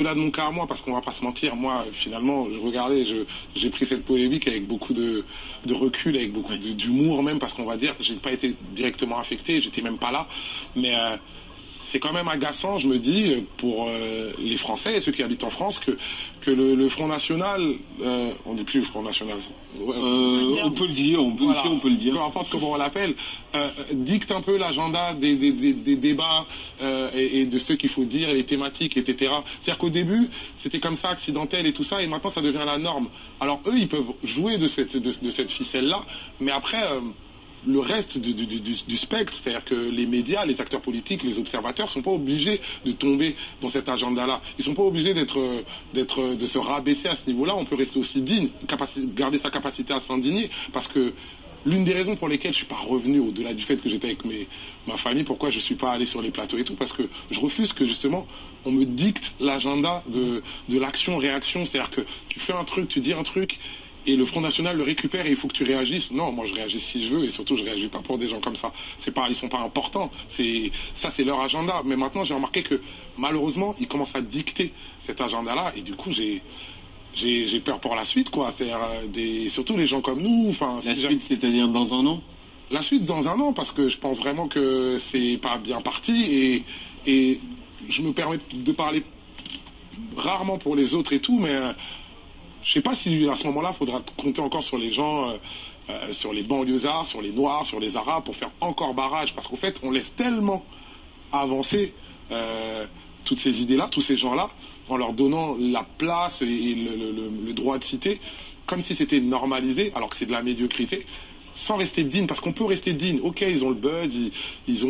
Au-delà de mon cas à moi, parce qu'on va pas se mentir, moi, finalement, je regardais, j'ai pris cette polémique avec beaucoup de recul, avec beaucoup d'humour même, parce qu'on va dire que j'ai pas été directement affecté, j'étais même pas là, mais c'est quand même agaçant, je me dis, pour les Français et ceux qui habitent en France, que le Front National, on dit plus le Front National, on peut le dire, voilà, on peut le dire. Peu importe comment on l'appelle, dicte un peu l'agenda des débats et de ce qu'il faut dire, et les thématiques, etc. C'est-à-dire qu'au début, c'était comme ça, accidentel et tout ça, et maintenant ça devient la norme. Alors eux, ils peuvent jouer de cette ficelle-là, mais après... le reste du spectre, c'est-à-dire que les médias, les acteurs politiques, les observateurs sont pas obligés de tomber dans cet agenda-là. Ils sont pas obligés de se rabaisser à ce niveau-là. On peut rester aussi digne, garder sa capacité à s'indigner, parce que l'une des raisons pour lesquelles je suis pas revenu au-delà du fait que j'étais avec ma famille, pourquoi je suis pas allé sur les plateaux et tout, parce que je refuse que justement on me dicte l'agenda de l'action-réaction, c'est-à-dire que tu fais un truc, tu dis un truc, et le Front National le récupère et il faut que tu réagisses. Non, moi je réagis si je veux, et surtout je réagis pas pour des gens comme ça. Ils sont pas importants. Ça c'est leur agenda. Mais maintenant j'ai remarqué que malheureusement ils commencent à dicter cet agenda-là, et du coup j'ai peur pour la suite, quoi. C'est-à-dire surtout les gens comme nous. Enfin, la suite, c'est-à-dire dans un an. La suite dans un an, parce que je pense vraiment que c'est pas bien parti, et je me permets de parler rarement pour les autres et tout, mais je sais pas si à ce moment-là, il faudra compter encore sur les gens, sur les banlieusards, sur les Noirs, sur les Arabes, pour faire encore barrage. Parce qu'en fait, on laisse tellement avancer toutes ces idées-là, tous ces gens-là, en leur donnant la place et le droit de citer, comme si c'était normalisé, alors que c'est de la médiocrité, sans rester digne, parce qu'on peut rester digne. Ok, ils ont le buzz, ils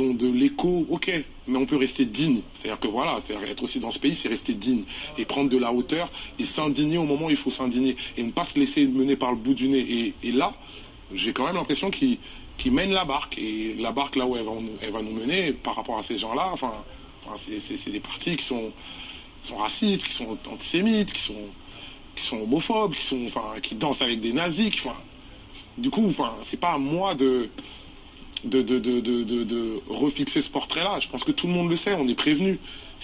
ont de l'écho, ok, mais on peut rester digne. C'est-à-dire que voilà, être aussi dans ce pays, c'est rester digne et prendre de la hauteur et s'indigner au moment où il faut s'indigner et ne pas se laisser mener par le bout du nez. Et là, j'ai quand même l'impression qu'ils mènent la barque, et la barque là où elle va nous mener par rapport à ces gens-là, enfin c'est des partis qui sont racistes, qui sont antisémites, qui sont homophobes, qui dansent avec des nazis, du coup, c'est pas à moi de refixer ce portrait-là. Je pense que tout le monde le sait, on est prévenu.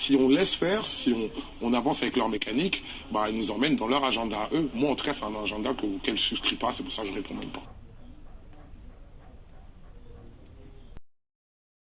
Si on laisse faire, si on avance avec leur mécanique, ils nous emmènent dans leur agenda à eux. Moi, en tout cas, c'est un agenda auquel je ne souscris pas, c'est pour ça que je réponds même pas.